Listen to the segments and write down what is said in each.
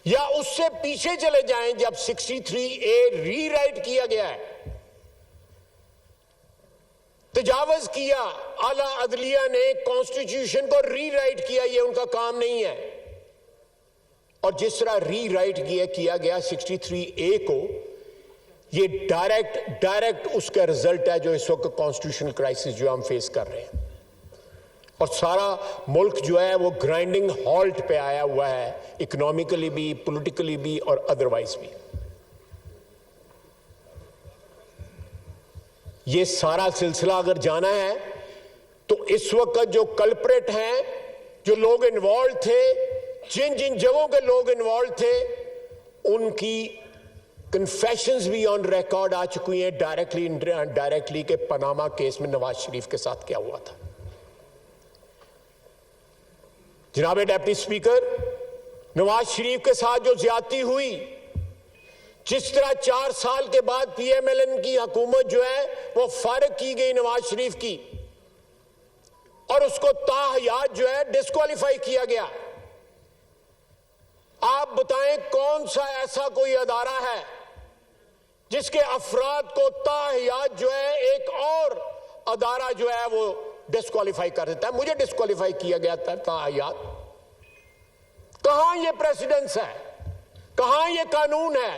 یا اس سے پیچھے چلے جائیں جب 63A ری رائٹ کیا گیا ہے، تجاوز کیا، اعلیٰ عدلیہ نے کانسٹیٹیوشن کو ری رائٹ کیا، یہ ان کا کام نہیں ہے۔ اور جس طرح ری رائٹ کیا گیا 63A کو، یہ ڈائریکٹ اس کا رزلٹ ہے جو اس وقت کانسٹیٹیوشنل کرائسس جو ہم فیس کر رہے ہیں، اور سارا ملک جو ہے وہ گرائنڈنگ ہالٹ پہ آیا ہوا ہے، اکنامکلی بھی، پولیٹیکلی بھی اور ادروائز بھی۔ یہ سارا سلسلہ اگر جانا ہے تو اس وقت جو کلپریٹ ہیں، جو لوگ انوالوڈ تھے، جن جگہوں کے لوگ انوالوڈ تھے، ان کی کنفیشنز بھی آن ریکارڈ آ چکی ہیں، ڈائریکٹلی کہ پاناما کیس میں نواز شریف کے ساتھ کیا ہوا تھا۔ جناب ڈیپٹی سپیکر، نواز شریف کے ساتھ جو زیادتی ہوئی، جس طرح 4 سال کے بعد پی ایم ایل این کی حکومت جو ہے وہ فارغ کی گئی نواز شریف کی، اور اس کو تاحیات جو ہے ڈسکوالیفائی کیا گیا۔ آپ بتائیں کون سا ایسا کوئی ادارہ ہے جس کے افراد کو تاحیات جو ہے ایک اور ادارہ جو ہے وہ ڈسکوالیفائی کر دیتا ہے؟ مجھے ڈسکوالیفائی کیا گیا تھا تاحیات۔ کہاں یہ پریسیڈنس ہے؟ کہاں یہ قانون ہے؟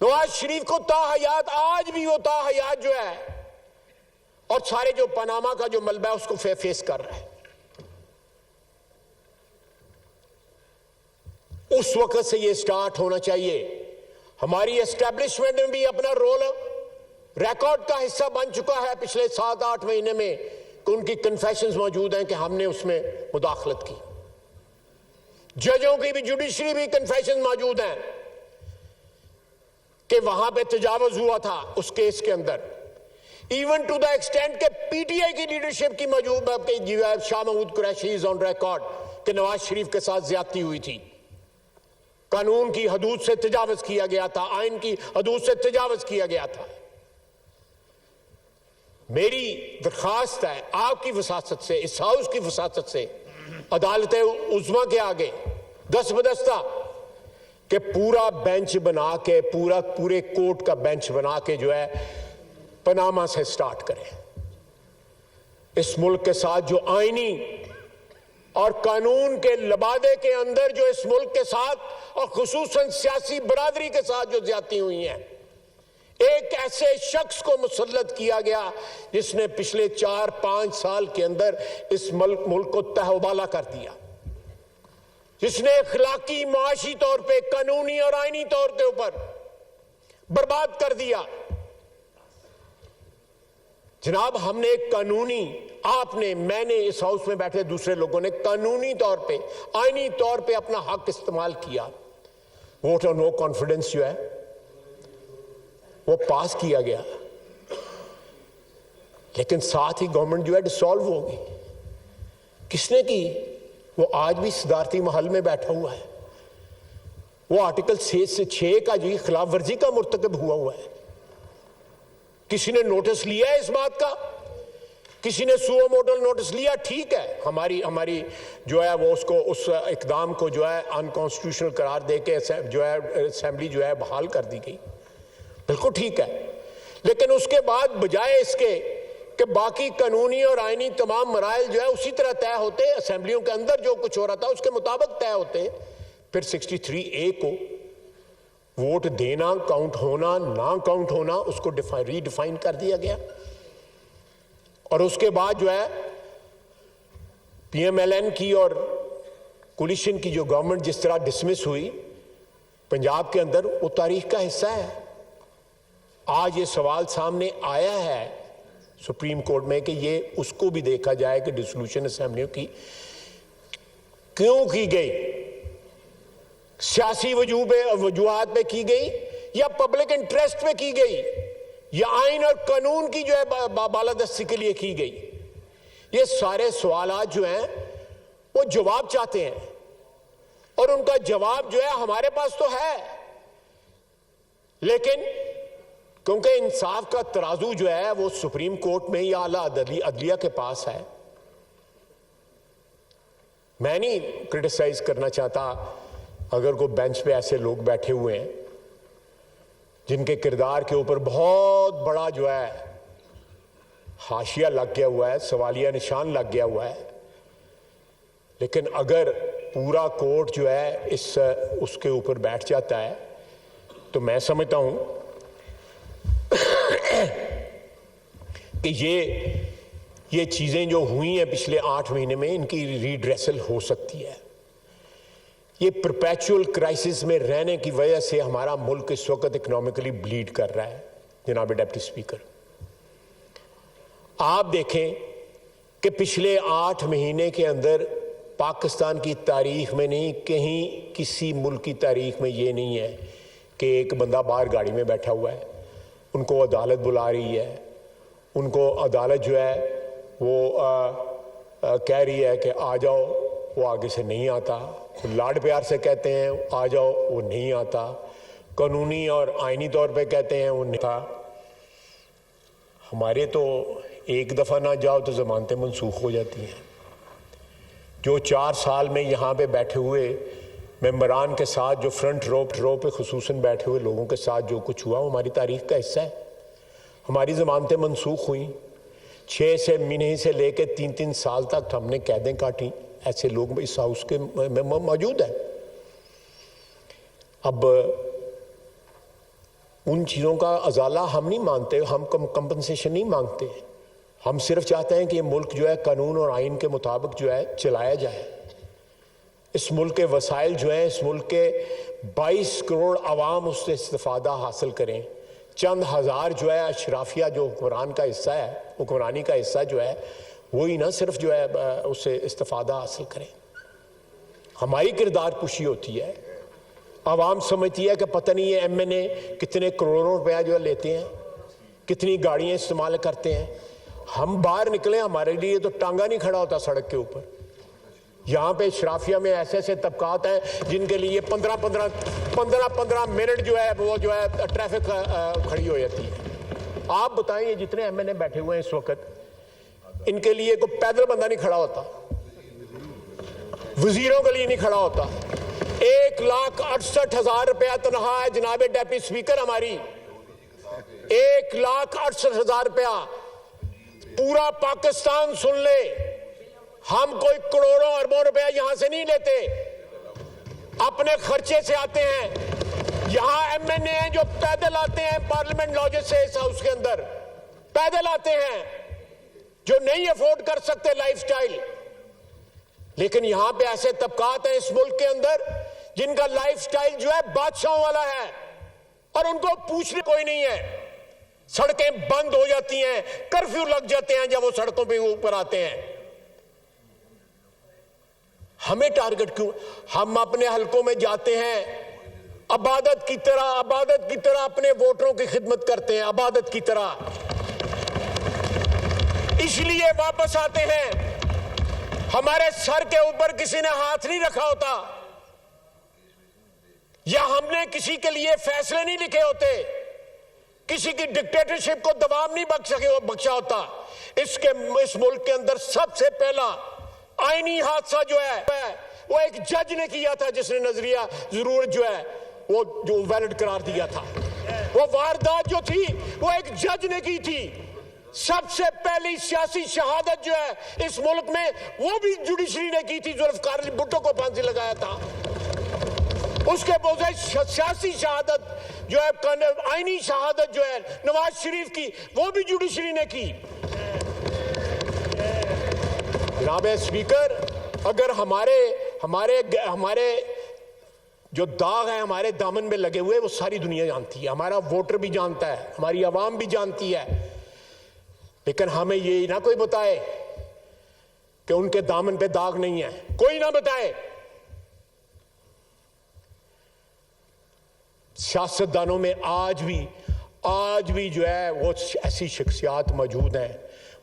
نواز شریف کو تاحیات، آج بھی وہ تاحیات جو ہے، اور سارے جو پاناما کا جو ملبہ ہے اس کو فیس کر رہا ہے۔ اس وقت سے یہ سٹارٹ ہونا چاہیے۔ ہماری اسٹیبلشمنٹ میں بھی اپنا رول ریکارڈ کا حصہ بن چکا ہے پچھلے 7-8 مہینے میں، کہ ان کی کنفیشنز موجود ہیں کہ ہم نے اس میں مداخلت کی۔ ججوں کی بھی، جوڈیشری بھی کنفیشن موجود ہیں کہ وہاں پہ تجاوز ہوا تھا اس کیس کے اندر، ایون ٹو دا ایکسٹینٹ کہ پی ٹی آئی کی لیڈرشپ کی موجود شاہ محمود قریشی از آن ریکارڈ کہ نواز شریف کے ساتھ زیادتی ہوئی تھی، قانون کی حدود سے تجاوز کیا گیا تھا، آئین کی حدود سے تجاوز کیا گیا تھا۔ میری درخواست ہے آپ کی وساطت سے، اس ہاؤس کی وساطت سے، عدالت عظمیٰ کے آگے دست بدستہ کہ پورا بینچ بنا کے، پورے کورٹ کا بینچ بنا کے جو ہے پاناما سے سٹارٹ کریں۔ اس ملک کے ساتھ جو آئینی اور قانون کے لبادے کے اندر جو اس ملک کے ساتھ اور خصوصاً سیاسی برادری کے ساتھ جو زیادتی ہوئی ہیں، ایک ایسے شخص کو مسلط کیا گیا جس نے پچھلے 4-5 سال کے اندر اس ملک کو تہوبالا کر دیا، جس نے اخلاقی، معاشی طور پہ، قانونی اور آئینی طور کے اوپر برباد کر دیا۔ جناب ہم نے ایک قانونی، آپ نے، میں نے، اس ہاؤس میں بیٹھے دوسرے لوگوں نے قانونی طور پہ، آئینی طور پہ اپنا حق استعمال کیا۔ ووٹ آف نو کانفیڈنس جو ہے وہ پاس کیا گیا، لیکن ساتھ ہی گورنمنٹ جو ہے ڈسالو ہو گئی۔ کس نے کی؟ وہ آج بھی صدارتی محل میں بیٹھا ہوا ہے، وہ آرٹیکل 6 کا جی خلاف ورزی کا مرتکب ہوا ہے۔ کسی نے نوٹس لیا ہے اس بات کا؟ کسی نے سو موٹل نوٹس لیا؟ ٹھیک ہے، ہماری جو ہے وہ اس اقدام کو جو ہے انکانسٹیٹیوشنل قرار دے کے جو ہے اسمبلی جو ہے بحال کر دی گئی، بالکل ٹھیک ہے، لیکن اس کے بعد بجائے اس کے کہ باقی قانونی اور آئینی تمام مراحل جو ہے اسی طرح طے ہوتے، اسمبلیوں کے اندر جو کچھ ہو رہا تھا اس کے مطابق طے ہوتے، پھر 63A کو ووٹ دینا، کاؤنٹ ہونا، نہ کاؤنٹ ہونا، اس کو ری ڈیفائن کر دیا گیا۔ اور اس کے بعد جو ہے پی ایم ایل این کی اور کولیشن کی جو گورنمنٹ جس طرح ڈسمس ہوئی پنجاب کے اندر، وہ تاریخ کا حصہ ہے۔ آج یہ سوال سامنے آیا ہے سپریم کورٹ میں کہ یہ اس کو بھی دیکھا جائے کہ ڈسولوشن اسمبلیوں کی کیوں کی گئی، سیاسی وجوہات پہ کی گئی یا پبلک انٹرسٹ پہ کی گئی یا آئین اور قانون کی جو ہے بالادستی کے لیے کی گئی۔ یہ سارے سوالات جو ہیں وہ جواب چاہتے ہیں، اور ان کا جواب جو ہے ہمارے پاس تو ہے، لیکن کیونکہ انصاف کا ترازو جو ہے وہ سپریم کورٹ میں یا اعلیٰ عدلیہ کے پاس ہے، میں نہیں کرٹیسائز کرنا چاہتا اگر کوئی بینچ پہ ایسے لوگ بیٹھے ہوئے ہیں جن کے کردار کے اوپر بہت بڑا جو ہے حاشیہ لگ گیا ہوا ہے, سوالیہ نشان لگ گیا ہوا ہے, لیکن اگر پورا کورٹ جو ہے اس کے اوپر بیٹھ جاتا ہے تو میں سمجھتا ہوں کہ یہ چیزیں جو ہوئی ہیں پچھلے 8 مہینے میں ان کی ریڈریسل ہو سکتی ہے. یہ پرپیچول کرائسس میں رہنے کی وجہ سے ہمارا ملک اس وقت اکنامکلی بلیڈ کر رہا ہے. جناب ڈپٹی اسپیکر, آپ دیکھیں کہ پچھلے 8 مہینے کے اندر پاکستان کی تاریخ میں نہیں, کہیں کسی ملک کی تاریخ میں یہ نہیں ہے کہ ایک بندہ باہر گاڑی میں بیٹھا ہوا ہے, ان کو عدالت بلا رہی ہے, ان کو عدالت جو ہے وہ کہہ رہی ہے کہ آ جاؤ, وہ آگے سے نہیں آتا, لاڈ پیار سے کہتے ہیں آ جاؤ, وہ نہیں آتا, قانونی اور آئینی طور پہ کہتے ہیں وہ نہیں تھا. ہمارے تو ایک دفعہ نہ جاؤ تو ضمانتیں منسوخ ہو جاتی ہیں. جو 4 سال میں یہاں پہ بیٹھے ہوئے ممبران کے ساتھ جو فرنٹ رو پہ خصوصاً بیٹھے ہوئے لوگوں کے ساتھ جو کچھ ہوا وہ ہماری تاریخ کا حصہ ہے. ہماری ضمانتیں منسوخ ہوئیں, 6 مہینے سے لے کے 3 سال تک ہم نے قیدیں کاٹیں. ایسے لوگ اس ہاؤس کے میں موجود ہیں. اب ان چیزوں کا ازالہ ہم نہیں مانتے, ہم کمپنسیشن نہیں مانگتے, ہم صرف چاہتے ہیں کہ یہ ملک جو ہے قانون اور آئین کے مطابق جو ہے چلایا جائے. اس ملک کے وسائل جو ہیں, اس ملک کے 22 کروڑ عوام اس سے استفادہ حاصل کریں. چند ہزار جو ہے اشرافیہ جو حکمران کا حصہ ہے, حکمرانی کا حصہ جو ہے, وہی نہ صرف جو ہے اس سے استفادہ حاصل کریں. ہماری کردار کشی ہوتی ہے. عوام سمجھتی ہے کہ پتہ نہیں یہ ایم این اے کتنے کروڑوں روپیہ جو ہے لیتے ہیں, کتنی گاڑیاں استعمال کرتے ہیں. ہم باہر نکلیں, ہمارے لیے تو ٹانگا نہیں کھڑا ہوتا سڑک کے اوپر. یہاں پہ اشرافیہ میں ایسے طبقات ہیں جن کے لیے 15 منٹ جو ہے وہ جو ہے ٹریفک کھڑی ہو جاتی ہے. آپ بتائیں یہ جتنے ایم این اے بیٹھے ہوئے ہیں اس وقت, ان کے لیے کوئی پیدل بندہ نہیں کھڑا ہوتا, وزیروں کے لیے نہیں کھڑا ہوتا. 1,68,000 روپیہ تنخواہ ہے جناب ڈیپٹی اسپیکر ہماری, 1,68,000 روپیہ. پورا پاکستان سن لے, ہم کوئی کروڑوں اربوں روپیہ یہاں سے نہیں لیتے, اپنے خرچے سے آتے ہیں. یہاں ایم این اے ہیں جو پیدل آتے ہیں پارلیمنٹ لاجز سے اس ہاؤس کے اندر, پیدل آتے ہیں, جو نہیں افورڈ کر سکتے لائف سٹائل. لیکن یہاں پہ ایسے طبقات ہیں اس ملک کے اندر جن کا لائف سٹائل جو ہے بادشاہوں والا ہے, اور ان کو پوچھنے کوئی نہیں ہے. سڑکیں بند ہو جاتی ہیں, کرفیو لگ جاتے ہیں جب وہ سڑکوں پہ اوپر آتے ہیں. ہمیں ٹارگٹ کیوں؟ ہم اپنے حلقوں میں جاتے ہیں, عبادت کی طرح اپنے ووٹروں کی خدمت کرتے ہیں, عبادت کی طرح. اس لیے واپس آتے ہیں. ہمارے سر کے اوپر کسی نے ہاتھ نہیں رکھا ہوتا, یا ہم نے کسی کے لیے فیصلے نہیں لکھے ہوتے, کسی کی ڈکٹیٹرشپ کو دوام نہیں بخشا ہوتا. اس ملک کے اندر سب سے پہلا آئینی حادثہ جو ہے وہ ایک جج نے کیا تھا, جس نے نظریہ ضرورت جو ہے وہ جو ویلڈ قرار دیا تھا. وہ واردات جو تھی وہ ایک جج نے کی تھی. سب سے پہلی سیاسی شہادت جو ہے اس ملک میں وہ بھی جوڈیشری نے کی تھی, ذوالفقار علی بھٹو کو پھانسی لگایا تھا. اس کے بجائے سیاسی شہادت جو ہے, آئینی شہادت جو ہے نواز شریف کی, وہ بھی جوڈیشری نے کی. جناب اسپیکر, اگر ہمارے جو داغ ہیں ہمارے دامن میں لگے ہوئے وہ ساری دنیا جانتی ہے, ہمارا ووٹر بھی جانتا ہے, ہماری عوام بھی جانتی ہے, لیکن ہمیں یہ نہ کوئی بتائے کہ ان کے دامن پہ داغ نہیں ہے, کوئی نہ بتائے. سیاستدانوں میں آج بھی جو ہے وہ ایسی شخصیات موجود ہیں,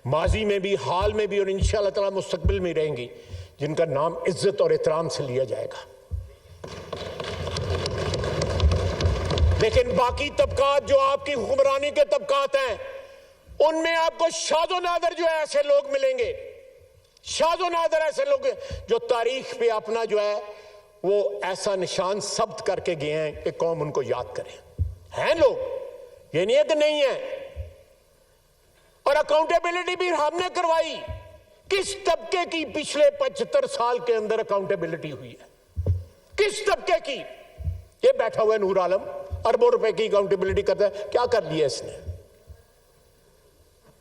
ماضی میں بھی, حال میں بھی, اور انشاءاللہ تعالی مستقبل میں رہیں گی, جن کا نام عزت اور احترام سے لیا جائے گا. لیکن باقی طبقات جو آپ کی حکمرانی کے طبقات ہیں, ان میں آپ کو شاد و نادر جو ہے ایسے لوگ ملیں گے شاذ و نادر ایسے لوگ جو تاریخ پہ اپنا جو ہے وہ ایسا نشان ثبت کر کے گئے ہیں کہ قوم ان کو یاد کرے. ہیں لوگ، یہ نہیں ہے کہ نہیں ہے. اور اکاؤنٹیبلٹی بھی ہم نے کروائی. کس طبقے کی پچھلے 75 سال کے اندر اکاؤنٹیبلٹی ہوئی ہے؟ کس طبقے کی؟ یہ بیٹھا ہوا ہے نور عالم، اربوں روپے کی اکاؤنٹیبلٹی کرتا ہے. کیا کر لیا اس نے؟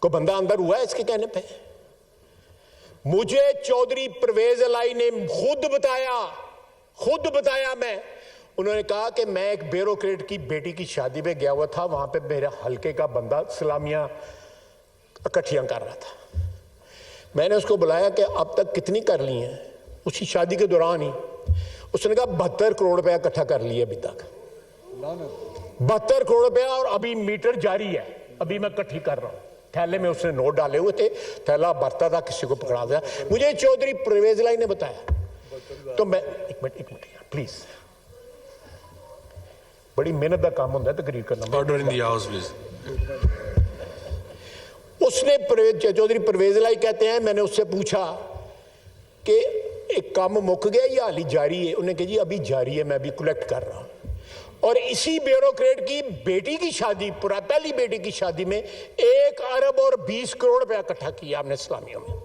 کوئی بندہ اندر ہوا ہے اس کے کہنے پہ؟ مجھے چودھری پرویز الہی نے خود بتایا میں، انہوں نے کہا کہ میں ایک بیوروکریٹ کی بیٹی کی شادی پہ گیا ہوا تھا، وہاں پہ میرے حلقے کا بندہ سلامیاں اکٹھیاں کر رہا تھا. میں نے اس کو بلایا کہ اب تک کتنی کر لی ہیں؟ اسی شادی کے دوران ہی اس نے کہا 72 کروڑ روپے اکٹھا کر لیے ابھی تک. 72 کروڑ روپے، اور ابھی میٹر جاری ہے، ابھی میں اکٹھی کر رہا ہوں. تھیلے میں اس نے نوٹ ڈالے ہوئے تھے، تھیلا بھرتا تھا، کسی کو پکڑا دیا. مجھے چودھری پرویز الہی نے بتایا. تو میں ایک منٹ پلیز، بڑی محنت کا کام ہوتا ہے تقریر کرنا. Order in the house please. اس نے چودھری پرویز الہی کہتے ہیں، میں نے اس سے پوچھا کہ ایک کام مک گیا یا حالی جاری ہے؟ انہوں نے کہا جی ابھی جاری ہے، میں ابھی کلیکٹ کر رہا ہوں. اور اسی بیوروکریٹ کی بیٹی کی شادی، پہلی بیٹی کی شادی میں 1 ارب اور 20 کروڑ روپے اکٹھا کیا ہم نے اسلامیوں میں،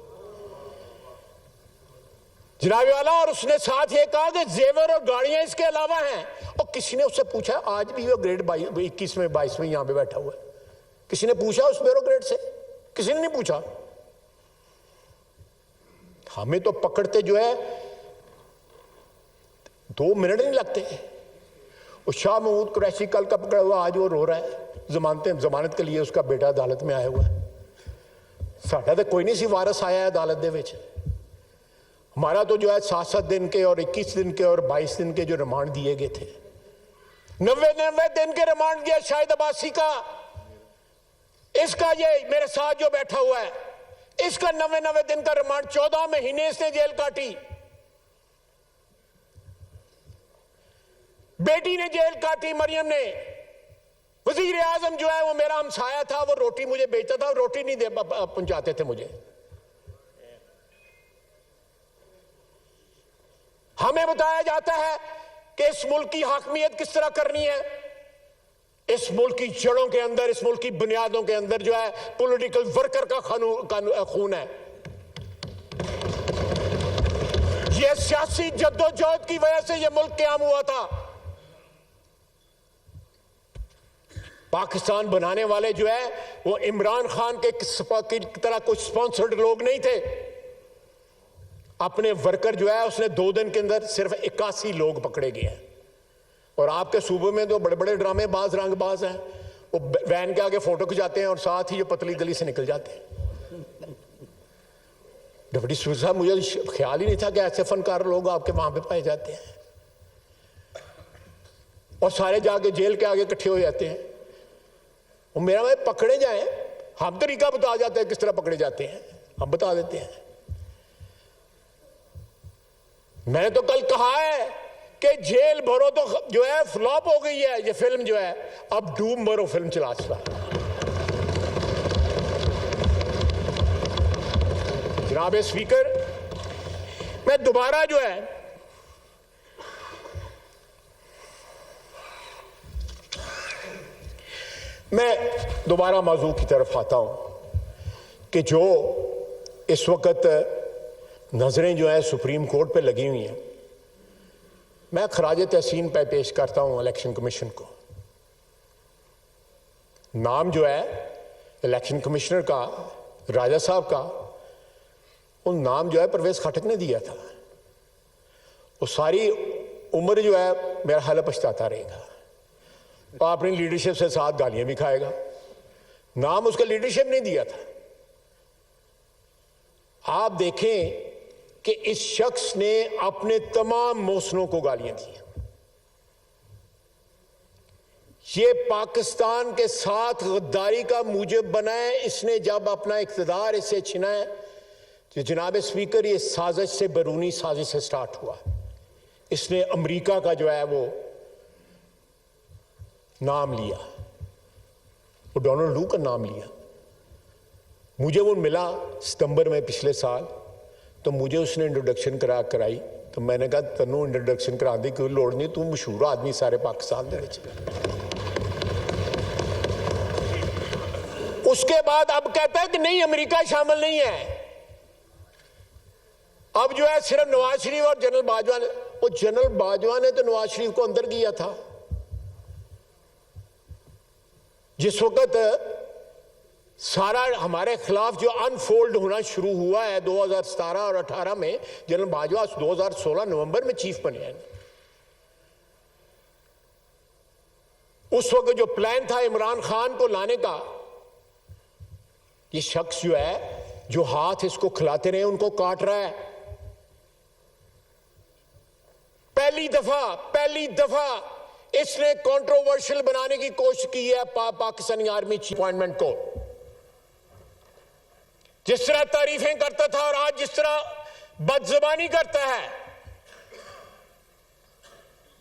جناب والا. اور اس نے ساتھ یہ کہا کہ زیور اور گاڑیاں اس کے علاوہ ہیں. اور کسی نے اس سے پوچھا، آج بھی وہ گریڈ 21 میں 22 میں یہاں پہ بیٹھا ہوا ہے، کسی نے پوچھا اس بیوروکریٹ سے؟ کسی نے نہیں پوچھا. ہمیں تو پکڑتے جو ہے 2 منٹ نہیں لگتے. وہ شاہ محمود قریشی کل کا پکڑا ہوا، آج وہ رو رہا ہے ضمانت کے لیے، اس کا بیٹا عدالت میں آیا ہوا ہے. ساڈا تو کوئی نہیں سی وارث آیا ہے عدالت دے وچ. ہمارا تو جو ہے 7 دن کے اور 21 دن کے اور 22 دن کے جو ریمانڈ دیے گئے تھے، 90 دن کے ریمانڈ دیا شاہد عباسی کا. اس کا یہ میرے ساتھ جو بیٹھا ہوا ہے، اس کا 90 دن کا ریمانڈ، 14 مہینے اس نے جیل کاٹی. بیٹی نے جیل کاٹی، مریم نے. وزیر اعظم جو ہے وہ میرا ہمسایہ تھا، وہ روٹی مجھے بیچتا تھا، روٹی نہیں پہنچاتے تھے مجھے. ہمیں بتایا جاتا ہے کہ اس ملک کی حاکمیت کس طرح کرنی ہے. اس ملک کی جڑوں کے اندر، اس ملک کی بنیادوں کے اندر جو ہے پولیٹیکل ورکر کا خون ہے. یہ سیاسی جدوجہد کی وجہ سے یہ ملک قیام ہوا تھا. پاکستان بنانے والے جو ہے وہ عمران خان کے طرح کچھ سپانسرڈ لوگ نہیں تھے. اپنے ورکر جو ہے اس نے 2 دن کے اندر صرف 81 لوگ پکڑے گئے ہیں. اور آپ کے صوبے میں تو بڑے بڑے ڈرامے باز، رنگ باز ہیں، وہ وین کے آگے فوٹو کھچاتے ہیں اور ساتھ ہی جو پتلی گلی سے نکل جاتے ہیں. ڈپٹی اسپیکر صاحب، مجھے خیال ہی نہیں تھا کہ ایسے فنکار لوگ آپ کے وہاں پہ پائے جاتے ہیں. اور سارے جا کے جیل کے آگے اکٹھے ہو جاتے ہیں. وہ میرا بھائی پکڑے جائیں، ہم طریقہ بتا جاتے ہیں کس طرح پکڑے جاتے ہیں، ہم بتا دیتے ہیں. میں نے تو کل کہا ہے کہ جیل بھرو تو جو ہے فلاپ ہو گئی ہے یہ فلم جو ہے، اب ڈوم بھرو فلم چلا چلا. جناب اسپیکر، میں دوبارہ جو ہے موضوع کی طرف آتا ہوں کہ جو اس وقت نظریں جو ہیں سپریم کورٹ پہ لگی ہوئی ہیں. میں خراج تحسین پہ پیش کرتا ہوں الیکشن کمیشن کو. نام جو ہے الیکشن کمشنر کا، راجہ صاحب کا، وہ نام جو ہے پرویز خٹک نے دیا تھا. وہ ساری عمر جو ہے میرا خیال پچھتاتا رہے گا اور اپنی لیڈرشپ سے ساتھ گالیاں بھی کھائے گا. نام اس کا لیڈرشپ نہیں دیا تھا. آپ دیکھیں کہ اس شخص نے اپنے تمام محسنوں کو گالیاں دی. یہ پاکستان کے ساتھ غداری کا موجب بنا ہے. اس نے جب اپنا اقتدار اس سے چھنا ہے تو جناب اسپیکر یہ سازش سے، بیرونی سازش سے سٹارٹ ہوا. اس نے امریکہ کا جو ہے وہ نام لیا، وہ ڈونلڈ لو کا نام لیا. مجھے وہ ملا ستمبر میں پچھلے سال تو مجھے اس نے انٹروڈکشن کرائی تو میں نے کہا تنوں انٹروڈکشن کرا دی کوئی لوڑ نہیں، تو مشہور آدمی سارے پاکستان دے وچ۔ اس کے بعد اب کہتا ہے کہ نہیں امریکہ شامل نہیں ہے، اب جو ہے صرف نواز شریف اور جنرل باجوہ نے۔ وہ جنرل باجوہ نے تو نواز شریف کو اندر کیا تھا جس وقت سارا ہمارے خلاف جو انفولڈ ہونا شروع ہوا ہے 2017 اور 18 میں، جنرل باجوہ 2016 نومبر میں چیف بنے ہیں۔ اس وقت جو پلان تھا عمران خان کو لانے کا، یہ شخص جو ہے جو ہاتھ اس کو کھلاتے رہے ان کو کاٹ رہا ہے۔ پہلی دفعہ اس نے کنٹروورشل بنانے کی کوشش کی ہے پاکستانی آرمی چیف اپوائنٹمنٹ کو، جس طرح تعریفیں کرتا تھا اور آج جس طرح بدزبانی کرتا ہے۔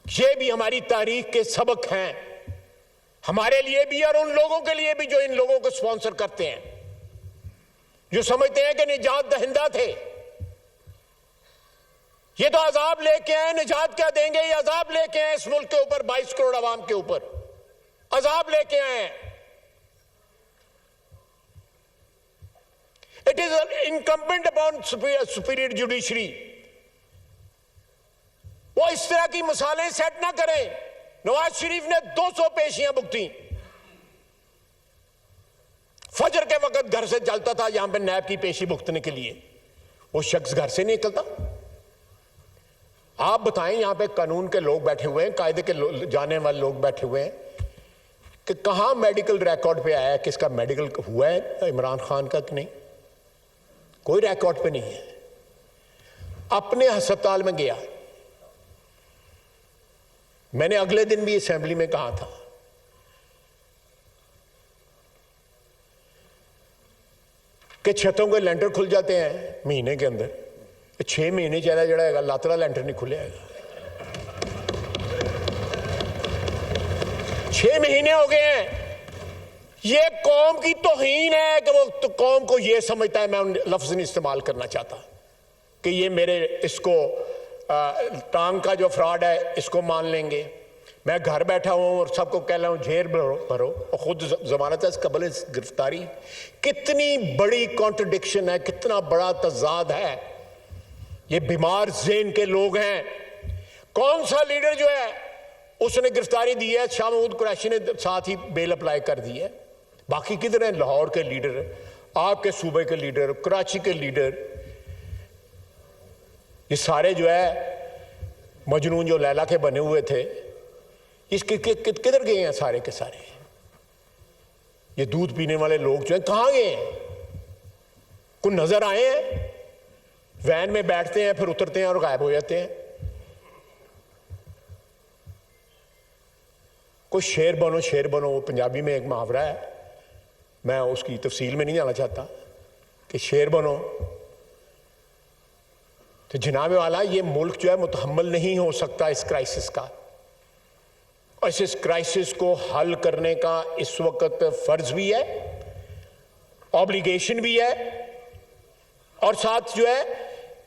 یہ بھی ہماری تاریخ کے سبق ہیں، ہمارے لیے بھی اور ان لوگوں کے لیے بھی جو ان لوگوں کو سپانسر کرتے ہیں، جو سمجھتے ہیں کہ نجات دہندہ تھے۔ یہ تو عذاب لے کے آئے، نجات کیا دیں گے؟ یہ عذاب لے کے آئے اس ملک کے اوپر، 22 کروڑ عوام کے اوپر عذاب لے کے آئے ہیں۔ It is incumbent upon superior judiciary۔ وہ اس طرح کی مثالیں سیٹ نہ کریں۔ نواز شریف نے 200 پیشیاں بکتی، فجر کے وقت گھر سے چلتا تھا یہاں پہ نیب کی پیشی بکتنے کے لیے، وہ شخص گھر سے نہیں نکلتا۔ آپ بتائیں یہاں پہ قانون کے لوگ بیٹھے ہوئے ہیں، قاعدے کے جانے والے لوگ بیٹھے ہوئے ہیں کہ کہاں میڈیکل ریکارڈ پہ آیا ہے کہ اس کا میڈیکل ہوا ہے عمران خان کا کہ نہیں؟ کوئی ریکارڈ پہ نہیں ہے۔ اپنے ہسپتال میں گیا، میں نے اگلے دن بھی اسمبلی میں کہا تھا کہ چھتوں کے لینٹر کھل جاتے ہیں مہینے کے اندر، 6 مہینے چلا جڑا ہے لاترا لینٹر نہیں کھلے گا۔ 6 مہینے ہو گئے ہیں۔ یہ قوم کی توہین ہے کہ وہ قوم کو یہ سمجھتا ہے، میں ان لفظ نہیں استعمال کرنا چاہتا، کہ یہ میرے اس کو ٹانگ کا جو فراڈ ہے اس کو مان لیں گے۔ میں گھر بیٹھا ہوں اور سب کو کہہ رہا ہوں جھیر بھرو اور خود ضمانت از قبل گرفتاری۔ کتنی بڑی کانٹرڈکشن ہے، کتنا بڑا تضاد ہے۔ یہ بیمار ذہن کے لوگ ہیں۔ کون سا لیڈر جو ہے اس نے گرفتاری دی ہے؟ شاہ محمود قریشی نے ساتھ ہی بیل اپلائی کر دی ہے۔ باقی کدھر ہیں؟ لاہور کے لیڈر، آپ کے صوبے کے لیڈر، کراچی کے لیڈر، یہ سارے جو ہے مجنون جو لیلا کے بنے ہوئے تھے، اس کدھر گئے ہیں سارے کے سارے؟ یہ دودھ پینے والے لوگ جو ہیں کہاں گئے ہیں؟ کوئی نظر آئے ہیں؟ وین میں بیٹھتے ہیں پھر اترتے ہیں اور غائب ہو جاتے ہیں۔ کوئی شیر بنو، وہ پنجابی میں ایک محاورہ ہے، میں اس کی تفصیل میں نہیں جانا چاہتا، کہ شیر بنو۔ تو جناب والا یہ ملک جو ہے متحمل نہیں ہو سکتا اس کرائسس کا، اور اس کرائسس کو حل کرنے کا اس وقت فرض بھی ہے، آبلیگیشن بھی ہے، اور ساتھ جو ہے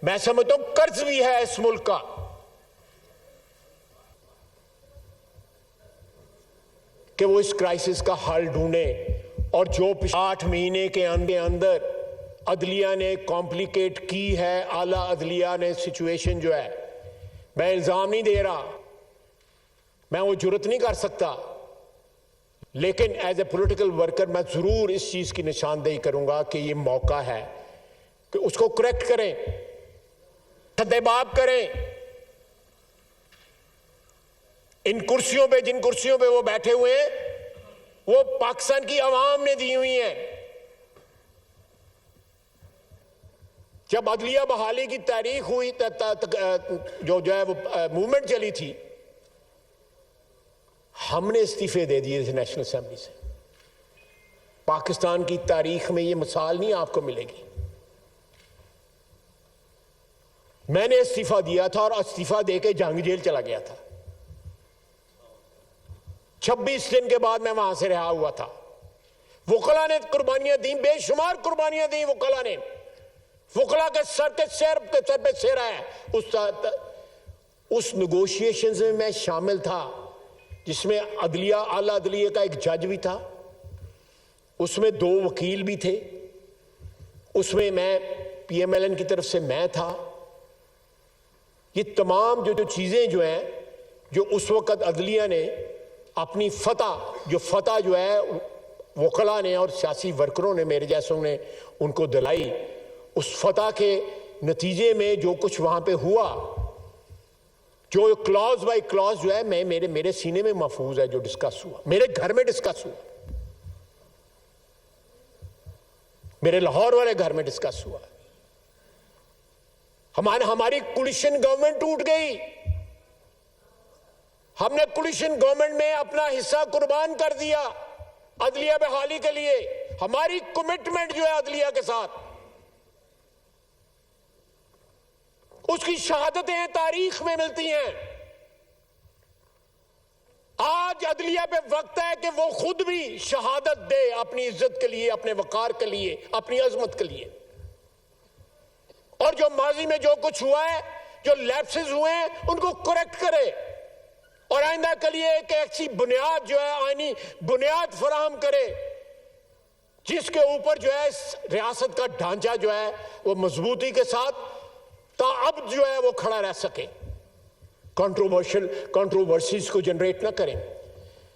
میں سمجھتا ہوں قرض بھی ہے اس ملک کا، کہ وہ اس کرائسس کا حل ڈھونڈے۔ اور جو 8 مہینے کے اندر عدلیہ نے کمپلیکیٹ کی ہے، اعلیٰ عدلیہ نے سچویشن جو ہے، میں الزام نہیں دے رہا، میں وہ جرت نہیں کر سکتا، لیکن ایز اے پولیٹیکل ورکر میں ضرور اس چیز کی نشاندہی کروں گا کہ یہ موقع ہے کہ اس کو کریکٹ کریں، خطباب کریں۔ ان کرسیوں پہ، جن کرسیوں پہ وہ بیٹھے ہوئے ہیں، وہ پاکستان کی عوام نے دی ہوئی ہیں۔ جب عدلیہ بحالی کی تاریخ ہوئی، جو ہے وہ موومنٹ چلی تھی، ہم نے استعفے دے دیے تھے نیشنل اسمبلی سے۔ پاکستان کی تاریخ میں یہ مثال نہیں آپ کو ملے گی۔ میں نے استعفیٰ دیا تھا اور استعفیٰ دے کے جنگ جیل چلا گیا تھا۔ 26 دن کے بعد میں وہاں سے رہا ہوا تھا۔ وکلا نے قربانیاں دیں، بے شمار قربانیاں دیں وکلا نے، وکلا کے سر پہ سیر ہے. اس نیگوشیشنز میں میں شامل تھا جس میں عدلیہ اعلیٰ عدلیہ کا ایک جج بھی تھا, اس میں 2 وکیل بھی تھے, اس میں پی ایم ایل این کی طرف سے میں تھا. یہ تمام جو چیزیں جو ہیں جو اس وقت عدلیہ نے اپنی فتح جو ہے وکلا نے اور سیاسی ورکروں نے میرے جیسوں نے ان کو دلائی, اس فتح کے نتیجے میں جو کچھ وہاں پہ ہوا, جو کلاز بائی کلاز جو ہے میرے سینے میں محفوظ ہے, جو ڈسکس ہوا میرے گھر میں ڈسکس ہوا, میرے لاہور والے گھر میں ڈسکس ہوا. ہماری کولیشن گورنمنٹ ٹوٹ گئی, ہم نے کولیشن گورنمنٹ میں اپنا حصہ قربان کر دیا عدلیہ بحالی کے لیے. ہماری کمٹمنٹ جو ہے عدلیہ کے ساتھ, اس کی شہادتیں تاریخ میں ملتی ہیں. آج عدلیہ پہ وقت ہے کہ وہ خود بھی شہادت دے اپنی عزت کے لیے, اپنے وقار کے لیے, اپنی عظمت کے لیے. اور جو ماضی میں جو کچھ ہوا ہے, جو لیپسز ہوئے ہیں, ان کو کریکٹ کرے اور آئندہ کے لیے ایک ایسی بنیاد جو ہے آئینی بنیاد فراہم کرے جس کے اوپر جو ہے ریاست کا ڈھانچہ جو ہے وہ مضبوطی کے ساتھ تا اب جو ہے وہ کھڑا رہ سکے. کنٹروورسیز کو جنریٹ نہ کریں,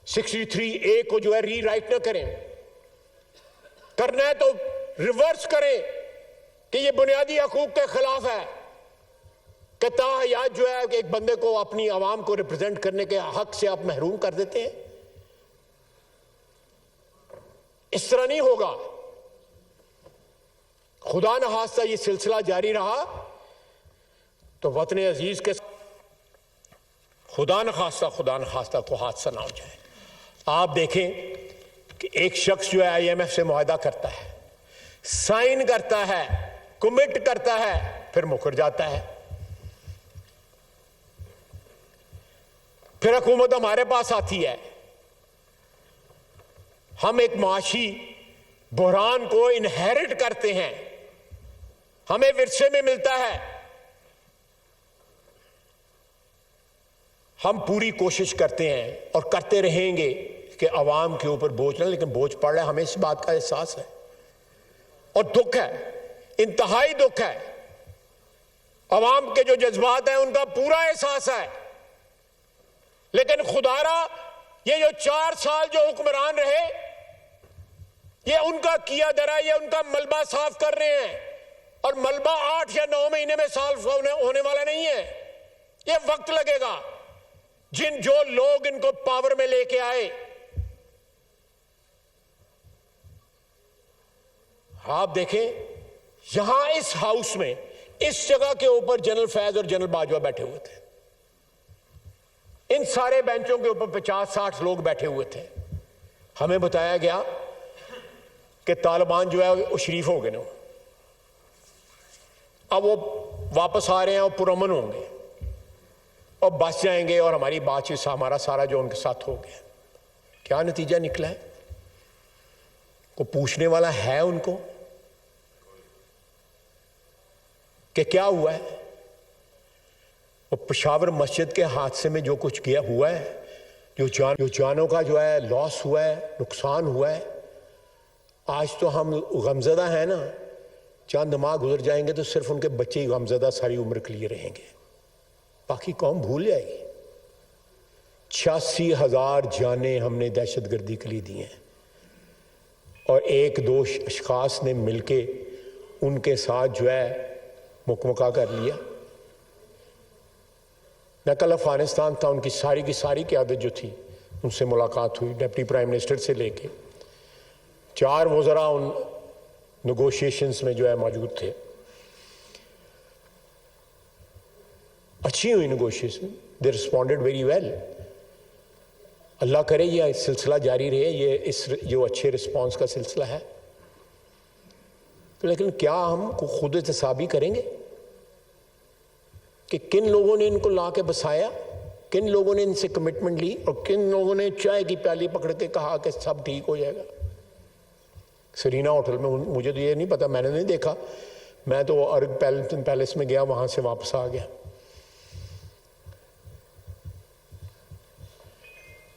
63A کو جو ہے ری رائٹ نہ کریں, کرنا ہے تو ریورس کریں کہ یہ بنیادی حقوق کے خلاف ہے کہ تاحیات جو ہے کہ ایک بندے کو اپنی عوام کو ریپرزینٹ کرنے کے حق سے آپ محروم کر دیتے ہیں. اس طرح نہیں ہوگا. خدا نخواستہ یہ سلسلہ جاری رہا تو وطن عزیز کے خدا نخواستہ کو حادثہ نہ ہو جائے. آپ دیکھیں کہ ایک شخص جو ہے IMF سے معاہدہ کرتا ہے, سائن کرتا ہے, کمٹ کرتا ہے, پھر مکر جاتا ہے. پھر حکومت ہمارے پاس آتی ہے, ہم ایک معاشی بحران کو انہیرٹ کرتے ہیں, ہمیں ورثے میں ملتا ہے. ہم پوری کوشش کرتے ہیں اور کرتے رہیں گے کہ عوام کے اوپر بوجھ نہ, لیکن بوجھ پڑ رہا ہے, ہمیں اس بات کا احساس ہے اور دکھ ہے, انتہائی دکھ ہے. عوام کے جو جذبات ہیں ان کا پورا احساس ہے, لیکن خدا را یہ جو 4 سال جو حکمران رہے یہ ان کا کیا درا, یہ ان کا ملبہ صاف کر رہے ہیں, اور ملبہ 8 یا 9 مہینے میں صاف ہونے والا نہیں ہے, یہ وقت لگے گا. جو لوگ ان کو پاور میں لے کے آئے, آپ دیکھیں یہاں اس ہاؤس میں اس جگہ کے اوپر جنرل فیض اور جنرل باجوہ بیٹھے ہوئے تھے, ان سارے بینچوں کے اوپر 50-60 لوگ بیٹھے ہوئے تھے. ہمیں بتایا گیا کہ طالبان جو ہے وہ شریف ہو گئے نا, اب وہ واپس آ رہے ہیں اور پرامن ہوں گے اور بچ جائیں گے, اور ہماری بات چیت ہمارا سارا جو ان کے ساتھ ہو گیا. کیا نتیجہ نکلا ہے؟ کوئی پوچھنے والا ہے ان کو کہ کیا ہوا ہے؟ وہ پشاور مسجد کے حادثے میں جو کچھ کیا ہوا ہے, جو جانوں کا جو ہے لاس ہوا ہے, نقصان ہوا ہے, آج تو ہم غمزدہ ہیں نا, چند ماہ گزر جائیں گے تو صرف ان کے بچے ہی غمزدہ ساری عمر کے لیے رہیں گے, باقی قوم بھول جائے گی. 86,000 جانیں ہم نے دہشت گردی کے لیے دی ہیں, اور 1-2 اشخاص نے مل کے ان کے ساتھ جو ہے مکمکا کر لیا. میں کل افغانستان تھا, ان کی ساری قیادت جو تھی ان سے ملاقات ہوئی, ڈپٹی پرائم منسٹر سے لے کے 4 وزراء ان نیگوشیشنز میں جو ہے موجود تھے. اچھی ہوئی نیگوشیشن, دے رسپونڈڈ ویری ویل. اللہ کرے یہ سلسلہ جاری رہے, یہ جو اچھے رسپانس کا سلسلہ ہے. لیکن کیا ہم خود احتسابی کریں گے کہ کن لوگوں نے ان کو لا کے بسایا, کن لوگوں نے ان سے کمٹمنٹ لی, اور کن لوگوں نے چائے کی پیالی پکڑ کے کہا کہ سب ٹھیک ہو جائے گا. سرینا ہوٹل میں, مجھے تو یہ نہیں پتا, میں نے نہیں دیکھا, میں تو ارگ پیلس میں گیا, وہاں سے واپس آ گیا.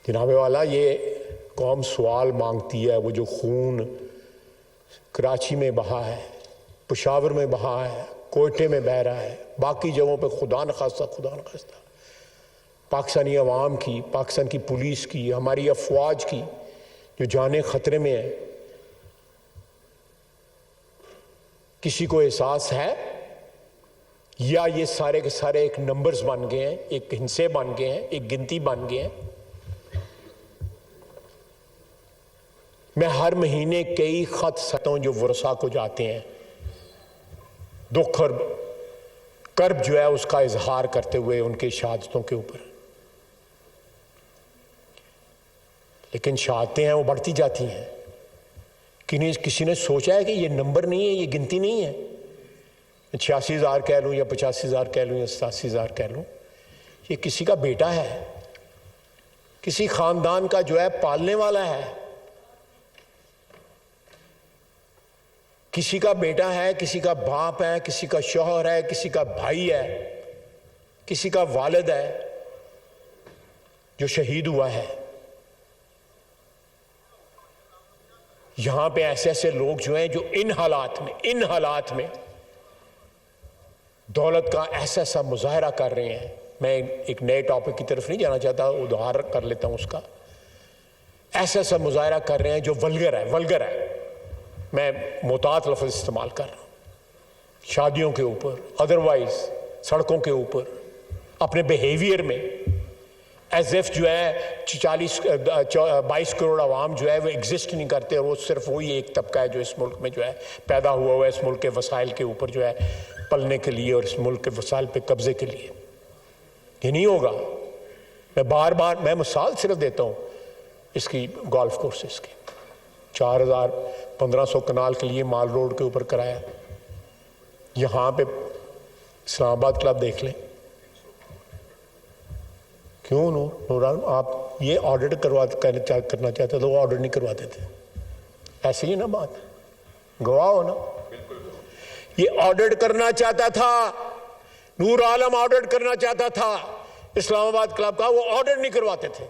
جناب والا, یہ قوم سوال مانگتی ہے. وہ جو خون کراچی میں بہا ہے, پشاور میں بہا ہے, کوئٹے میں بہہ رہا ہے, باقی جگہوں پہ خدا نخواستہ پاکستانی عوام کی, پاکستان کی پولیس کی, ہماری افواج کی جو جانیں خطرے میں ہیں, کسی کو احساس ہے یا یہ سارے کے سارے ایک نمبرز بن گئے ہیں, ایک ہندسے بن گئے ہیں, ایک گنتی بن گئے ہیں؟ میں ہر مہینے کئی خط سکتا ہوں جو ورثاء کو جاتے ہیں, دکھ اور کرب جو ہے اس کا اظہار کرتے ہوئے ان کے شہادتوں کے اوپر. لیکن شہادتیں ہیں وہ بڑھتی جاتی ہیں. کسی نے سوچا ہے کہ یہ نمبر نہیں ہے, یہ گنتی نہیں ہے. 86,000 کہہ لوں یا 85,000 کہہ لوں یا 87,000 کہہ لوں, یہ کسی کا بیٹا ہے, کسی خاندان کا جو ہے پالنے والا ہے, کسی کا بیٹا ہے, کسی کا باپ ہے, کسی کا شوہر ہے, کسی کا بھائی ہے, کسی کا والد ہے جو شہید ہوا ہے. یہاں پہ ایسے لوگ جو ہیں جو ان حالات میں دولت کا ایسا مظاہرہ کر رہے ہیں. میں ایک نئے ٹاپک کی طرف نہیں جانا چاہتا, ادھار کر لیتا ہوں اس کا. ایسا مظاہرہ کر رہے ہیں جو ولگر ہے. میں محتاط لفظ استعمال کر رہا ہوں. شادیوں کے اوپر, ادروائز سڑکوں کے اوپر, اپنے بیہیویئر میں ایز ایف جو ہے 22 کروڑ عوام جو ہے وہ ایگزسٹ نہیں کرتے, اور وہ صرف وہی ایک طبقہ ہے جو اس ملک میں جو ہے پیدا ہوا ہے, اس ملک کے وسائل کے اوپر جو ہے پلنے کے لیے اور اس ملک کے وسائل پہ قبضے کے لیے. یہ نہیں ہوگا. میں بار میں مثال صرف دیتا ہوں اس کی گولف کورسز کی. 4,500 کنال کے لیے مال روڈ کے اوپر کرایا. یہاں پہ اسلام آباد کلب دیکھ لیں. کیوں نوران آپ یہ آڈٹ کرنا چاہتے تو وہ آڈٹ نہیں کرواتے تھے؟ ایسی ہی نا بات, گواہ ہو نا. یہ آڈٹ کرنا چاہتا تھا, نور عالم آڈٹ کرنا چاہتا تھا اسلام آباد کلب کا, وہ آڈٹ نہیں کرواتے تھے.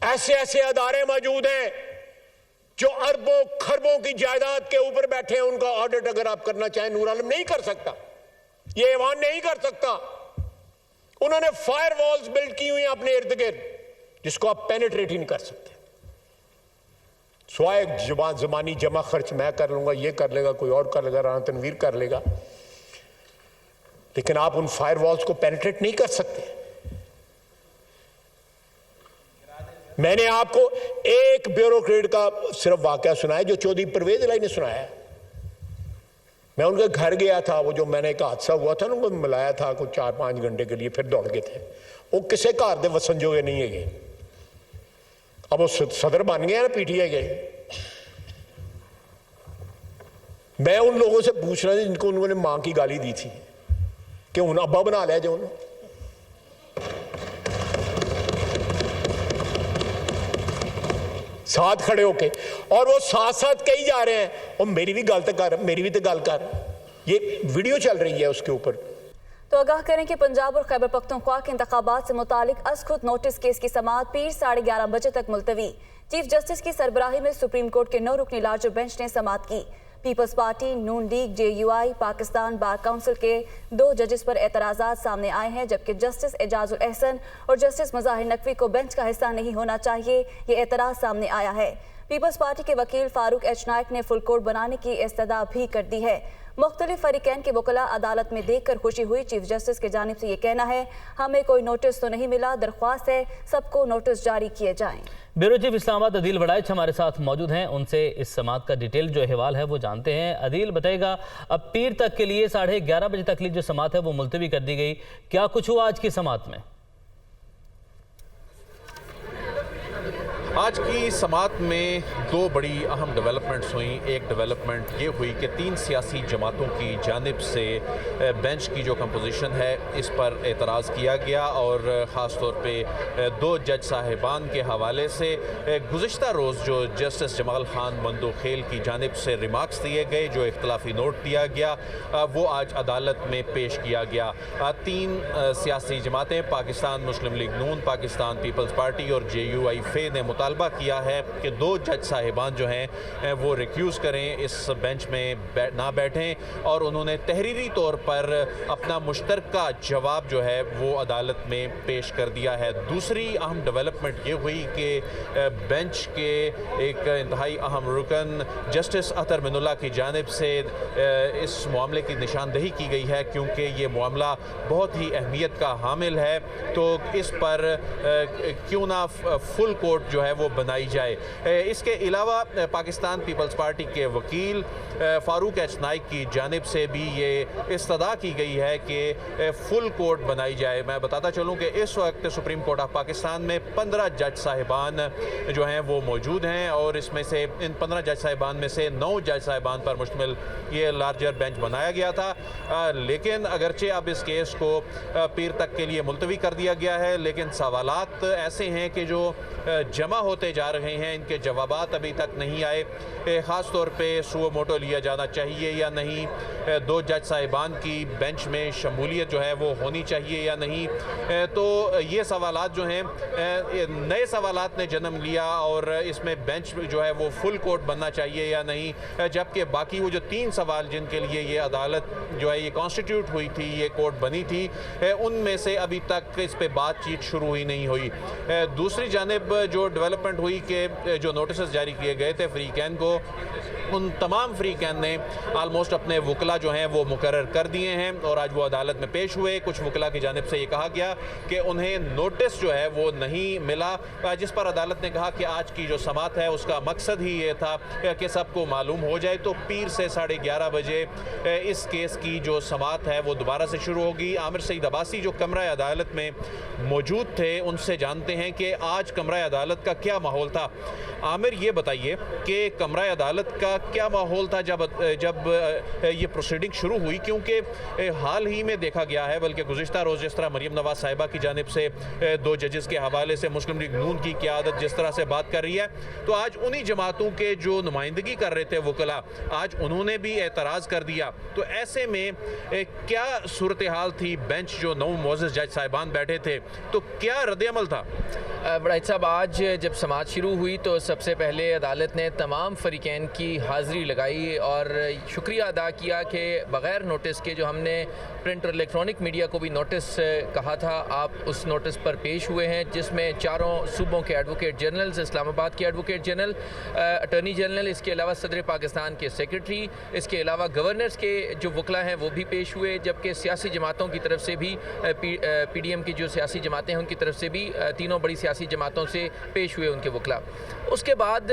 ایسے ادارے موجود ہیں جو اربوں خربوں کی جائیداد کے اوپر بیٹھے ہیں, ان کا آڈٹ اگر آپ کرنا چاہیں نور عالم نہیں کر سکتا, یہ ایوان نہیں کر سکتا. انہوں نے فائر والز بلڈ کی ہوئی ہیں اپنے ارد گرد جس کو آپ پینیٹریٹ ہی نہیں کر سکتے. سوائے زمانی جمع خرچ میں کر لوں گا, یہ کر لے گا, کوئی اور کر لے گا, رانا تنویر کر لے گا, لیکن آپ ان فائر والز کو پینیٹریٹ نہیں کر سکتے. میں نے آپ کو ایک بیوروکریٹ کا صرف واقعہ سنایا جو چودھری پرویز الہی نے سنایا ہے. میں ان کے گھر گیا تھا, وہ جو میں نے ایک حادثہ ہوا تھا نا, ان کو ملایا تھا کوئی 4-5 گھنٹے کے لیے, پھر دوڑ گئے تھے. وہ کسے گھر دے وسن جو نہیں ہے, اب وہ صدر بن گئے نا پی ٹی آئی کے. میں ان لوگوں سے پوچھ رہا تھا جن کو انہوں نے ماں کی گالی دی تھی کہ انہوں ابا بنا لیا جو انہوں ساتھ کھڑے ہو کے, اور وہ ساتھ کہی جا رہے ہیں اور میری بھی گل کر. یہ ویڈیو چل رہی ہے اس کے اوپر. تو آگاہ کریں کہ پنجاب اور خیبر پختونخوا کے انتخابات سے متعلق از خود نوٹس کیس کی سماعت پیر 11:30 بجے تک ملتوی. چیف جسٹس کی سربراہی میں سپریم کورٹ کے 9 رکنی لارج بینچ نے سماعت کی. Peoples Party, Noon League, J U I, Pakistan Bar Council کے 2 ججز پر اعتراضات سامنے آئے ہیں, جبکہ جسٹس اعجاز الاحسن اور جسٹس مظاہر نقوی کو بینچ کا حصہ نہیں ہونا چاہیے, یہ اعتراض سامنے آیا ہے. پیپلز پارٹی کے وکیل فاروق ایچ نائک نے فل کورٹ بنانے کی استدعا بھی کر دی ہے. مختلف فریقین کے وکلاء عدالت میں دیکھ کر خوشی ہوئی. چیف جسٹس کی جانب سے یہ کہنا ہے, ہمیں کوئی نوٹس تو نہیں ملا, درخواست ہے سب کو نوٹس جاری کیے جائیں. بیورو چیف اسلام آباد عدیل وڑائچ ہمارے ساتھ موجود ہیں, ان سے اس سماعت کا ڈیٹیل جو احوال ہے وہ جانتے ہیں. عدیل بتائے گا, اب پیر تک کے لیے 11:30 بجے تک جو سماعت ہے وہ ملتوی کر دی گئی, کیا کچھ ہوا آج کی سماعت میں؟ آج کی سماعت میں دو بڑی اہم ڈیولپمنٹس ہوئیں. ایک ڈیولپمنٹ یہ ہوئی کہ 3 سیاسی جماعتوں کی جانب سے بینچ کی جو کمپوزیشن ہے اس پر اعتراض کیا گیا, اور خاص طور پہ 2 جج صاحبان کے حوالے سے گزشتہ روز جو جسٹس جمال خان مندوخیل کی جانب سے ریمارکس دیے گئے, جو اختلافی نوٹ دیا گیا, وہ آج عدالت میں پیش کیا گیا. 3 سیاسی جماعتیں پاکستان مسلم لیگ نون, پاکستان پیپلز پارٹی اور JUI فے نے مطالبہ کیا ہے کہ 2 جج صاحبان جو ہیں وہ ریکیوز کریں, اس بینچ میں نہ بیٹھیں, اور انہوں نے تحریری طور پر اپنا مشترکہ جواب جو ہے وہ عدالت میں پیش کر دیا ہے. دوسری اہم ڈیولپمنٹ یہ ہوئی کہ بینچ کے ایک انتہائی اہم رکن جسٹس اطہر من اللہ کی جانب سے اس معاملے کی نشاندہی کی گئی ہے, کیونکہ یہ معاملہ بہت ہی اہمیت کا حامل ہے, تو اس پر کیوں نہ فل کورٹ جو ہے وہ بنائی جائے. اس کے علاوہ پاکستان پیپلز پارٹی کے وکیل فاروق ایچ نائک کی جانب سے بھی یہ استدعا کی گئی ہے کہ فل کورٹ بنائی جائے. میں بتاتا چلوں کہ اس وقت سپریم کورٹ آف پاکستان میں 15 جج صاحبان جو ہیں وہ موجود ہیں, اور اس میں سے ان 15 جج صاحبان میں سے 9 جج صاحبان پر مشتمل یہ لارجر بینچ بنایا گیا تھا. لیکن اگرچہ اب اس کیس کو پیر تک کے لیے ملتوی کر دیا گیا ہے, لیکن سوالات ایسے ہیں کہ جو جمع ہوتے جا رہے ہیں, ان کے جوابات ابھی تک نہیں آئے. خاص طور پہ سو موٹو لیا جانا چاہیے یا نہیں, 2 جج صاحبان کی بینچ میں شمولیت جو ہے وہ ہونی چاہیے یا نہیں. تو یہ سوالات جو ہیں نئے سوالات نے جنم لیا, اور اس میں بینچ جو ہے وہ فل کورٹ بننا چاہیے یا نہیں, جبکہ باقی وہ جو 3 سوال جن کے لیے یہ عدالت جو ہے یہ کانسٹیٹیوٹ ہوئی تھی, یہ کورٹ بنی تھی, ان میں سے ابھی تک اس پہ بات چیت شروع ہی نہیں ہوئی. دوسری جانب جو ڈیولپمنٹ ہوئی کہ جو نوٹسز جاری کیے گئے تھے فریقین کو, ان تمام فریقین نے آلموسٹ اپنے وکلا جو ہیں وہ مقرر کر دیے ہیں, اور آج وہ عدالت میں پیش ہوئے. کچھ وکلا کی جانب سے یہ کہا گیا کہ انہیں نوٹس جو ہے وہ نہیں ملا, جس پر عدالت نے کہا کہ آج کی جو سماعت ہے اس کا مقصد ہی یہ تھا کہ سب کو معلوم ہو جائے. تو پیر سے 11:30 بجے اس کیس کی جو سماعت ہے وہ دوبارہ سے شروع ہوگی. عامر سعید عباسی جو کمرہ عدالت میں موجود تھے, ان سے جانتے ہیں کہ آج کمرہ عدالت کا کیا ماحول تھا. عامر, یہ بتائیے کہ کمرہ عدالت کا کیا ماحول تھا جب یہ پروسیڈنگ شروع ہوئی, کیونکہ حال ہی میں دیکھا گیا ہے, بلکہ گزشتہ روز جس طرح مریم نواز صاحبہ کی جانب سے 2 ججز کے حوالے سے مسلم لیگ نون کی قیادت جس طرح سے بات کر رہی ہے, تو آج انہی جماعتوں کے جو نمائندگی کر رہے تھے وکلا, آج انہوں نے بھی اعتراض کر دیا. تو ایسے میں کیا صورتحال تھی؟ بینچ جو 9 معزز جج صاحبان بیٹھے تھے, تو کیا رد عمل تھا؟ بڑائچ صاحب, آج جب سماعت شروع ہوئی تو سب سے پہلے عدالت نے تمام فریقین کی حاضری لگائی اور شکریہ ادا کیا کہ بغیر نوٹس کے, جو ہم نے پرنٹ اور الیکٹرانک میڈیا کو بھی نوٹس کہا تھا, آپ اس نوٹس پر پیش ہوئے ہیں, جس میں 4 صوبوں کے ایڈوکیٹ جنرلز, اسلام آباد کے ایڈوکیٹ جنرل, اٹارنی جنرل, اس کے علاوہ صدر پاکستان کے سیکرٹری, اس کے علاوہ گورنرز کے جو وکلا ہیں وہ بھی پیش ہوئے, جبکہ سیاسی جماعتوں کی طرف سے بھی PDM کی جو سیاسی جماعتیں ہیں ان کی طرف سے بھی 3 بڑی سیاسی جماعتوں سے پیش ہوئے ان کے وکلا. اس کے بعد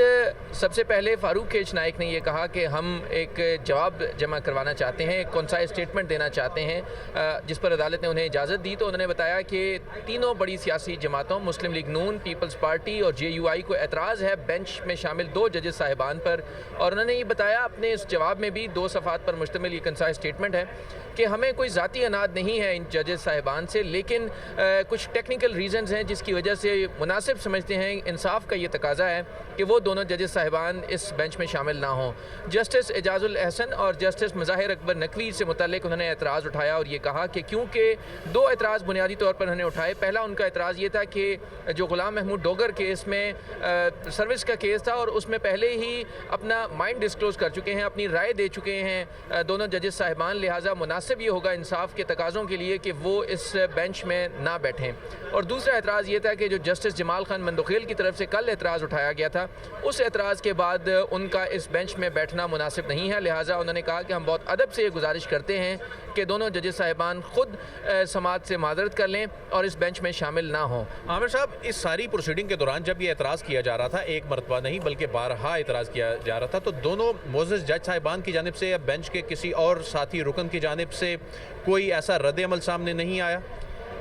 سب سے پہلے فاروق ایچ نائک نے یہ کہا کہ ہم ایک جواب جمع کروانا چاہتے ہیں, ایک کونسا اسٹیٹمنٹ دینا چاہتے ہیں, جس پر عدالت نے انہیں اجازت دی. تو انہوں نے بتایا کہ 3 بڑی سیاسی جماعتوں مسلم لیگ نون, پیپلز پارٹی اور JUI کو اعتراض ہے بینچ میں شامل 2 ججز صاحبان پر, اور انہوں نے یہ بتایا اپنے اس جواب میں بھی 2 صفحات پر مشتمل یہ کونسا اسٹیٹمنٹ ہے کہ ہمیں کوئی ذاتی اناد نہیں ہے ان ججز صاحبان سے, لیکن کچھ ٹیکنیکل ریزنز ہیں جس کی وجہ سے مناسب سمجھتے ہیں, انصاف کا یہ تقاضا ہے کہ وہ دونوں ججز صاحبان اس بینچ میں شامل نہ ہوں. جسٹس اعجاز الاحسن اور جسٹس مظاہر اکبر نقوی سے متعلق انہوں نے اعتراض اٹھایا, اور یہ کہا کہ کیونکہ 2 اعتراض بنیادی طور پر انہوں نے اٹھائے. پہلا ان کا اعتراض یہ تھا کہ جو غلام محمود ڈوگر کیس میں سروس کا کیس تھا, اور اس میں پہلے ہی اپنا مائنڈ ڈسکلوز کر چکے ہیں, اپنی رائے دے چکے ہیں دونوں ججز صاحبان, لہٰذا مناسب یہ ہوگا انصاف کے تقاضوں کے لیے کہ وہ اس بینچ میں نہ بیٹھیں. اور دوسرا اعتراض یہ تھا کہ جو جسٹس جمال خان مندوخیل کی طرف سے کل اعتراض اٹھایا گیا تھا, اس اعتراض کے بعد ان کا اس بینچ میں بیٹھنا مناسب نہیں ہے, لہٰذا انہوں نے کہا کہ ہم بہت ادب سے یہ گزارش کرتے ہیں کہ دونوں ججز صاحبان خود سماعت سے معذرت کر لیں اور اس بینچ میں شامل نہ ہوں. عامر صاحب, اس ساری پروسیڈنگ کے دوران جب یہ اعتراض کیا جا رہا تھا, ایک مرتبہ نہیں بلکہ بارہا اعتراض کیا جا رہا تھا, تو دونوں معزز جج صاحبان کی جانب سے یا بینچ کے کسی اور ساتھی رکن کی جانب سے کوئی ایسا رد عمل سامنے نہیں آیا؟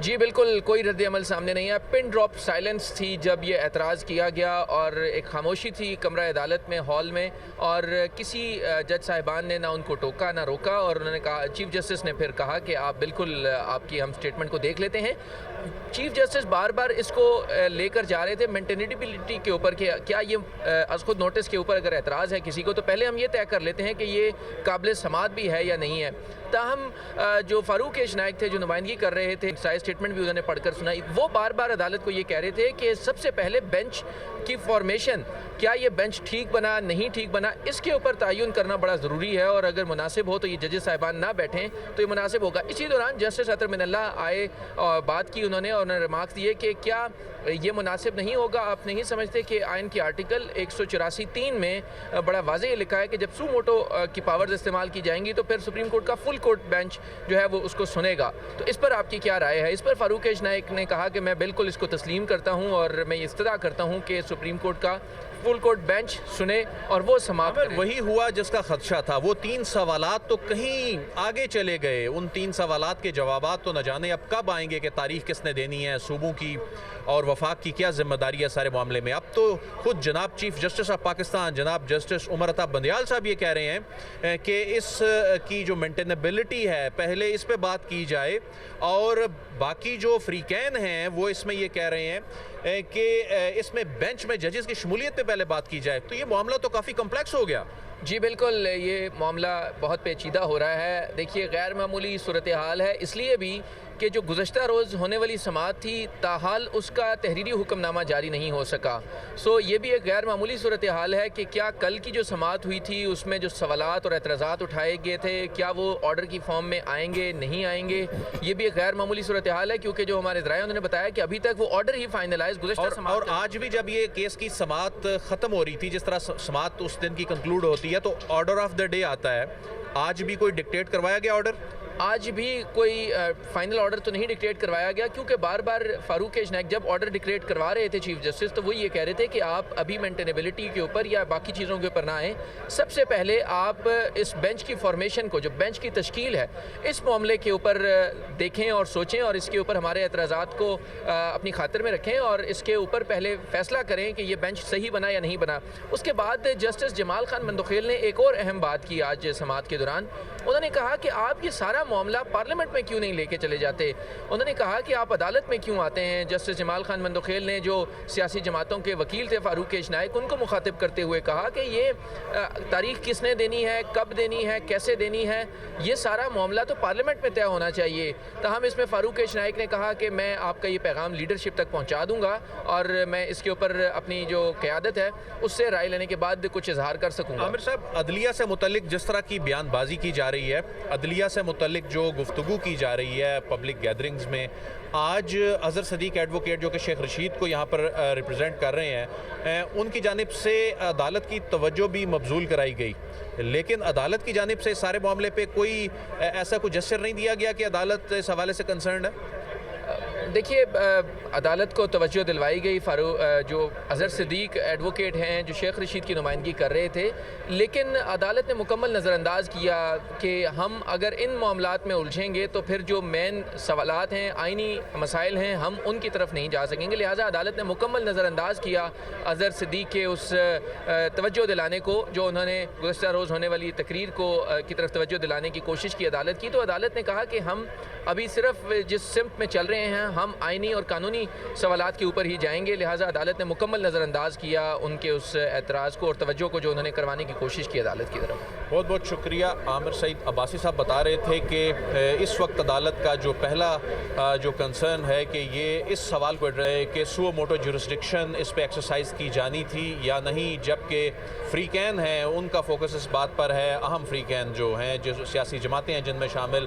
جی بالکل کوئی رد عمل سامنے نہیں ہے. پن ڈراپ سائلنس تھی جب یہ اعتراض کیا گیا اور ایک خاموشی تھی کمرہ عدالت میں ہال میں, اور کسی جج صاحبان نے نہ ان کو ٹوکا نہ روکا, اور انہوں نے کہا, چیف جسٹس نے پھر کہا کہ آپ بالکل آپ کی ہم سٹیٹمنٹ کو دیکھ لیتے ہیں. چیف جسٹس بار بار اس کو لے کر جا رہے تھے مینٹینیبلٹی کے اوپر کہ کیا یہ از خود نوٹس کے اوپر اگر اعتراض ہے کسی کو تو پہلے ہم یہ طے کر لیتے ہیں کہ یہ قابل سماعت بھی ہے یا نہیں ہے. تاہم جو فاروق ایش نائک تھے جو نمائندگی کر رہے تھے, سائز سٹیٹمنٹ بھی انہوں نے پڑھ کر سنائی, وہ بار بار عدالت کو یہ کہہ رہے تھے کہ سب سے پہلے بینچ کی فارمیشن, کیا یہ بینچ ٹھیک بنا نہیں ٹھیک بنا, اس کے اوپر تعین کرنا بڑا ضروری ہے, اور اگر مناسب ہو تو یہ ججز صاحبان نہ بیٹھیں تو یہ مناسب ہوگا. اسی دوران جسٹس عطر من اللہ آئے اور بات کی انہوں نے ریمارکس دیے کہ کیا یہ مناسب نہیں ہوگا, آپ نہیں سمجھتے کہ آئین کی آرٹیکل 184(3) میں بڑا واضح لکھا ہے کہ جب سو موٹو کی پاورز استعمال کی جائیں گی تو پھر سپریم کورٹ کا فل کورٹ بینچ جو ہے وہ اس کو سنے گا. تو اس پر آپ کی کیا رائے ہے؟ اس پر فاروق ایش نائک نے کہا کہ میں بالکل اس کو تسلیم کرتا ہوں اور میں یہ استدعا کرتا ہوں کہ سپریم کورٹ کا فل کورٹ بینچ سنے اور وہ سماعت کرے. وہی ہوا جس کا خدشہ تھا. وہ 3 سوالات تو کہیں آگے چلے گئے, ان 3 سوالات کے جوابات تو نہ جانے اب کب آئیں گے کہ تاریخ کس نے دینی ہے, صوبوں کی اور وفاق کی کیا ذمہ داری ہے سارے معاملے میں. اب تو خود جناب چیف جسٹس آف پاکستان جناب جسٹس عمر عطا بندیال صاحب یہ کہہ رہے ہیں کہ اس کی جو مینٹینیبلٹی ہے پہلے اس پہ بات کی جائے, اور باقی جو فریقین ہیں وہ اس میں یہ کہہ رہے ہیں کہ اس میں بینچ میں ججز کی شمولیت پہ پہلے بات کی جائے. تو یہ معاملہ تو کافی کمپلیکس ہو گیا. جی بالکل یہ معاملہ بہت پیچیدہ ہو رہا ہے. دیکھیے غیر معمولی صورتحال ہے اس لیے بھی کہ جو گزشتہ روز ہونے والی سماعت تھی تاحال اس کا تحریری حکم نامہ جاری نہیں ہو سکا. سو یہ بھی ایک غیر معمولی صورتحال ہے کہ کیا کل کی جو سماعت ہوئی تھی اس میں جو سوالات اور اعتراضات اٹھائے گئے تھے کیا وہ آرڈر کی فارم میں آئیں گے نہیں آئیں گے. یہ بھی ایک غیر معمولی صورتحال ہے کیونکہ جو ہمارے ذرائع انہوں نے بتایا کہ ابھی تک وہ آرڈر ہی فائنلائز گزشتہ سماعت, اور آج بھی جب یہ کیس کی سماعت ختم ہو رہی تھی, جس طرح سماعت اس دن کی کنکلوڈ ہوتی ہے تو آرڈر آف دا ڈے آتا ہے. آج بھی کوئی ڈکٹیٹ کروایا گیا آرڈر؟ آج بھی کوئی فائنل آرڈر تو نہیں ڈکلیئر کروایا گیا کیونکہ بار بار فاروق ایش نائک جب آرڈر ڈکلیئر کروا رہے تھے چیف جسٹس تو وہ یہ کہہ رہے تھے کہ آپ ابھی مینٹینیبلٹی کے اوپر یا باقی چیزوں کے اوپر نہ آئیں, سب سے پہلے آپ اس بینچ کی فارمیشن کو, جو بینچ کی تشکیل ہے, اس معاملے کے اوپر دیکھیں اور سوچیں اور اس کے اوپر ہمارے اعتراضات کو اپنی خاطر میں رکھیں اور اس کے اوپر پہلے فیصلہ کریں کہ یہ بینچ صحیح بنا یا نہیں بنا. اس کے بعد جسٹس جمال خان مندوخیل نے ایک اور اہم بات کی آج سماعت کے دوران. انہوں نے کہا کہ آپ یہ سارا معاملہ پارلیمنٹ میں کیوں نہیں لے کے چلے جاتے. انہوں نے کہا کہ آپ عدالت میں کیوں آتے ہیں. جسٹس جمال خان مندوخیل نے جو سیاسی جماعتوں کے وکیل تھے فاروق ایش نائک, ان کو مخاطب کرتے ہوئے کہا کہ یہ تاریخ کس نے دینی ہے, کب دینی ہے, کیسے دینی ہے, یہ سارا معاملہ تو پارلیمنٹ میں طے ہونا چاہیے. تاہم اس میں فاروق ایش نائک نے کہا کہ میں آپ کا یہ پیغام لیڈرشپ تک پہنچا دوں گا اور میں اس کے اوپر اپنی جو قیادت ہے اس سے رائے لینے کے بعد کچھ اظہار کر سکوں گا. عامر صاحب, عدلیہ سے متعلق جس طرح کی بیان بازی کی جا رہی ہے, عدلیہ سے متعلق جو گفتگو کی جا رہی ہے پبلک گیدرنگز میں, آج اظہر صدیق ایڈوکیٹ جو کہ شیخ رشید کو یہاں پر ریپرزینٹ کر رہے ہیں, ان کی جانب سے عدالت کی توجہ بھی مبذول کرائی گئی, لیکن عدالت کی جانب سے سارے معاملے پہ کوئی ایسا کوئی جسچر نہیں دیا گیا کہ عدالت اس حوالے سے کنسرنڈ ہے. دیکھیے عدالت کو توجہ دلوائی گئی. جو اظہر صدیق ایڈوکیٹ ہیں جو شیخ رشید کی نمائندگی کر رہے تھے, لیکن عدالت نے مکمل نظر انداز کیا کہ ہم اگر ان معاملات میں الجھیں گے تو پھر جو مین سوالات ہیں, آئینی مسائل ہیں, ہم ان کی طرف نہیں جا سکیں گے. لہٰذا عدالت نے مکمل نظر انداز کیا اظہر صدیق کے اس توجہ دلانے کو جو انہوں نے گزشتہ روز ہونے والی تقریر کی طرف توجہ دلانے کی کوشش کی عدالت کی. تو عدالت نے کہا کہ ہم ابھی صرف جس سمت میں چل رہے ہیں ہم آئینی اور قانونی سوالات کے اوپر ہی جائیں گے. لہٰذا عدالت نے مکمل نظر انداز کیا ان کے اس اعتراض کو اور توجہ کو جو انہوں نے کروانے کی کوشش کی عدالت کی طرف. بہت بہت شکریہ. عامر سعید عباسی صاحب بتا رہے تھے کہ اس وقت عدالت کا جو پہلا جو کنسرن ہے کہ یہ اس سوال کو کہ سو موٹو جورسڈکشن اس پہ ایکسرسائز کی جانی تھی یا نہیں, جبکہ فریقین ہیں ان کا فوکس اس بات پر ہے, اہم فریقین جو ہیں جو سیاسی جماعتیں ہیں جن میں شامل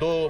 2